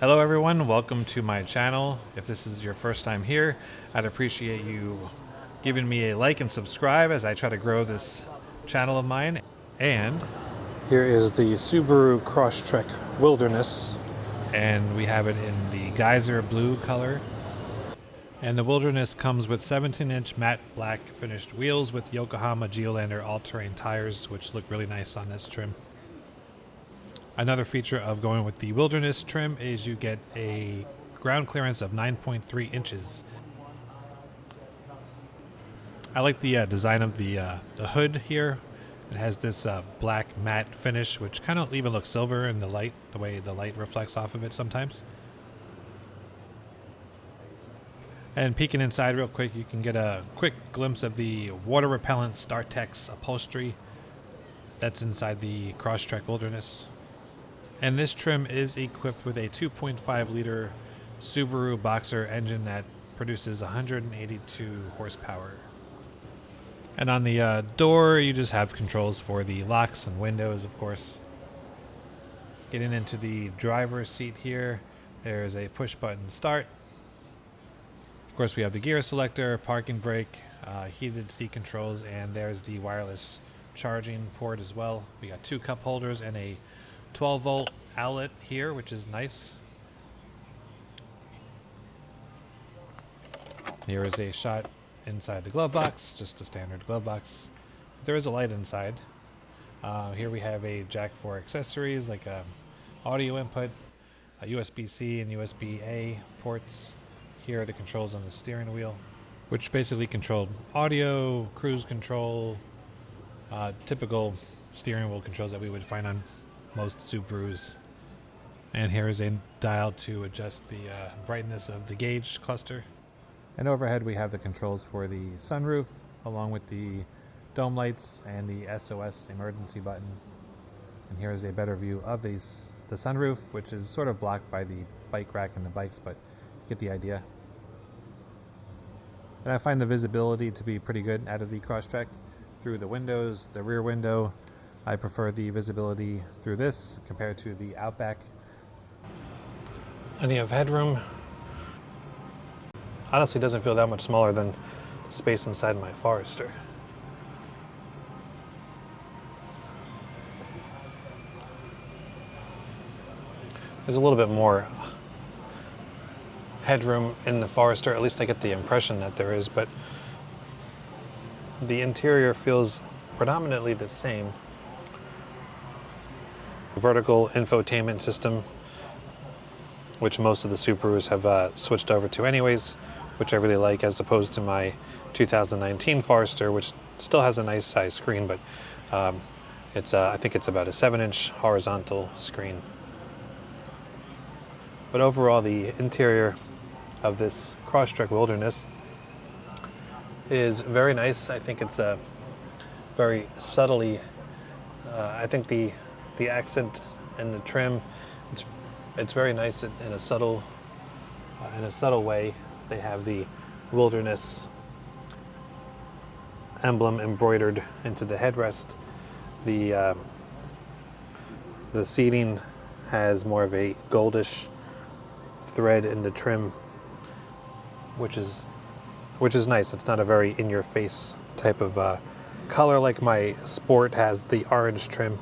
Hello everyone, welcome to my channel. If this is your first time here, I'd appreciate you giving me a like and subscribe as I try to grow this channel of mine. And here is the Subaru Crosstrek Wilderness, and we have it in the geyser blue color. And the Wilderness comes with 17-inch matte black finished wheels with Yokohama Geolandar all-terrain tires, which look really nice on this trim. Another feature of going with the Wilderness trim is you get a ground clearance of 9.3 inches. I like the design of the hood here. It has this black matte finish, which kind of even looks silver in the light, the way the light reflects off of it sometimes. And peeking inside real quick, you can get a quick glimpse of the water repellent StarTex upholstery that's inside the Crosstrek Wilderness. And this trim is equipped with a 2.5 liter Subaru Boxer engine that produces 182 horsepower. And on the door, you just have controls for the locks and windows, of course. Getting into the driver's seat here, there's a push button start. Of course, we have the gear selector, parking brake, heated seat controls, and there's the wireless charging port as well. We got two cup holders and a 12-volt outlet here, which is nice. Here is a shot inside the glove box, just a standard glove box. There is a light inside. Here we have a jack for accessories like audio input, a USB-C and USB-A ports. Here are the controls on the steering wheel, which basically control audio, cruise control, typical steering wheel controls that we would find on most Subarus. And here is a dial to adjust the brightness of the gauge cluster. And overhead we have the controls for the sunroof, along with the dome lights and the SOS emergency button. And here is a better view of the sunroof, which is sort of blocked by the bike rack and the bikes, but you get the idea. And I find the visibility to be pretty good out of the Crosstrek through the windows, the rear window. I prefer the visibility through this compared to the Outback. Plenty of headroom. Honestly, doesn't feel that much smaller than the space inside my Forester. There's a little bit more headroom in the Forester, at least I get the impression that there is, but the interior feels predominantly the same. Vertical infotainment system, which most of the Subarus have switched over to anyways, which I really like, as opposed to my 2019 Forester, which still has a nice size screen, but I think it's about a 7-inch horizontal screen. But overall, the interior of this Crosstrek Wilderness is very nice. I think it's very subtly, I think the accent and the trim, it's very nice in a subtle way. They have the Wilderness emblem embroidered into the headrest. The seating has more of a goldish thread in the trim, which is nice. It's not a very in-your-face type of color like my Sport has the orange trim.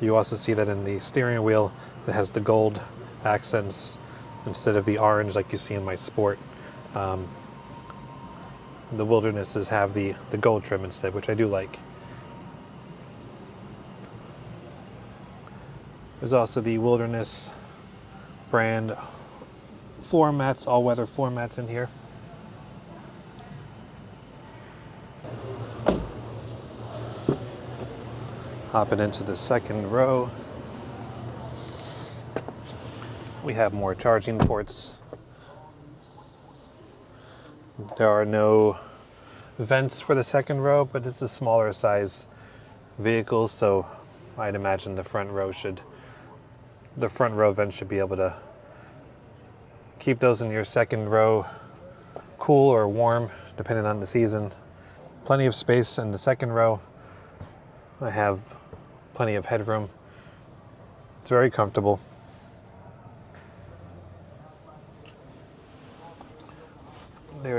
You also see that in the steering wheel. It has the gold accents instead of the orange like you see in my Sport. The Wildernesses have the gold trim instead, which I do like. There's also the Wilderness brand floor mats, all-weather floor mats in here. Hopping into the second row, we have more charging ports. There are no vents for the second row, but this is a smaller size vehicle, so I'd imagine the front row vent should be able to keep those in your second row cool or warm, depending on the season. Plenty of space in the second row. I have plenty of headroom. It's very comfortable.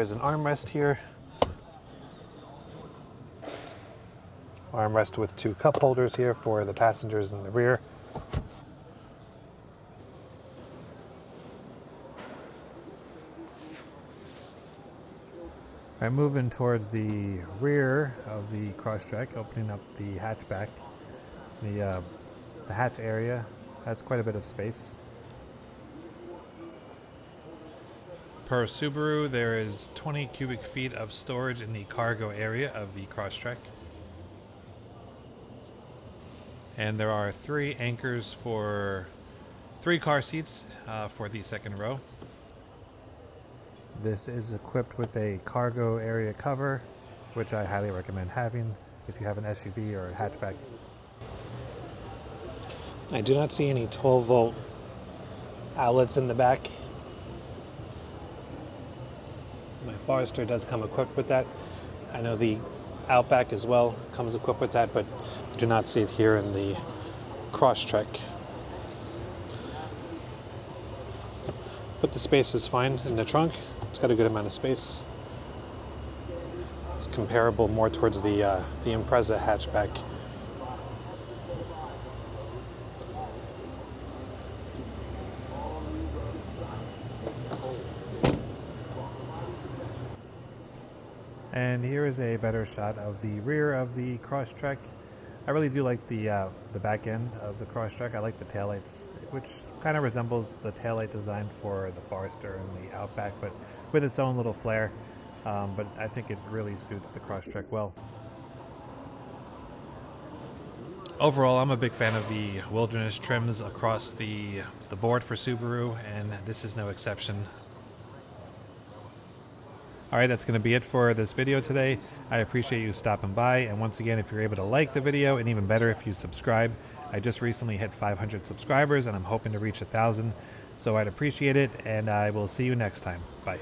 there is an armrest here. Armrest with 2 cup holders here for the passengers in the rear. I'm moving towards the rear of the Crosstrek, opening up the hatchback. The hatch area has quite a bit of space. Per Subaru, there is 20 cubic feet of storage in the cargo area of the Crosstrek. And there are 3 anchors for 3 car seats for the second row. This is equipped with a cargo area cover, which I highly recommend having if you have an SUV or a hatchback. I do not see any 12-volt outlets in the back. My Forester does come equipped with that. I know the Outback as well comes equipped with that, but I do not see it here in the Crosstrek. But the space is fine in the trunk. It's got a good amount of space. It's comparable more towards the Impreza hatchback. And here is a better shot of the rear of the Crosstrek. I really do like the back end of the Crosstrek. I like the taillights, which kind of resembles the taillight design for the Forester and the Outback, but with its own little flair. But I think it really suits the Crosstrek well. Overall, I'm a big fan of the wilderness trims across the board for Subaru, and this is no exception. Alright, that's going to be it for this video today. I appreciate you stopping by, and once again, if you're able to like the video, and even better if you subscribe. I just recently hit 500 subscribers, and I'm hoping to reach 1,000, so I'd appreciate it, and I will see you next time. Bye.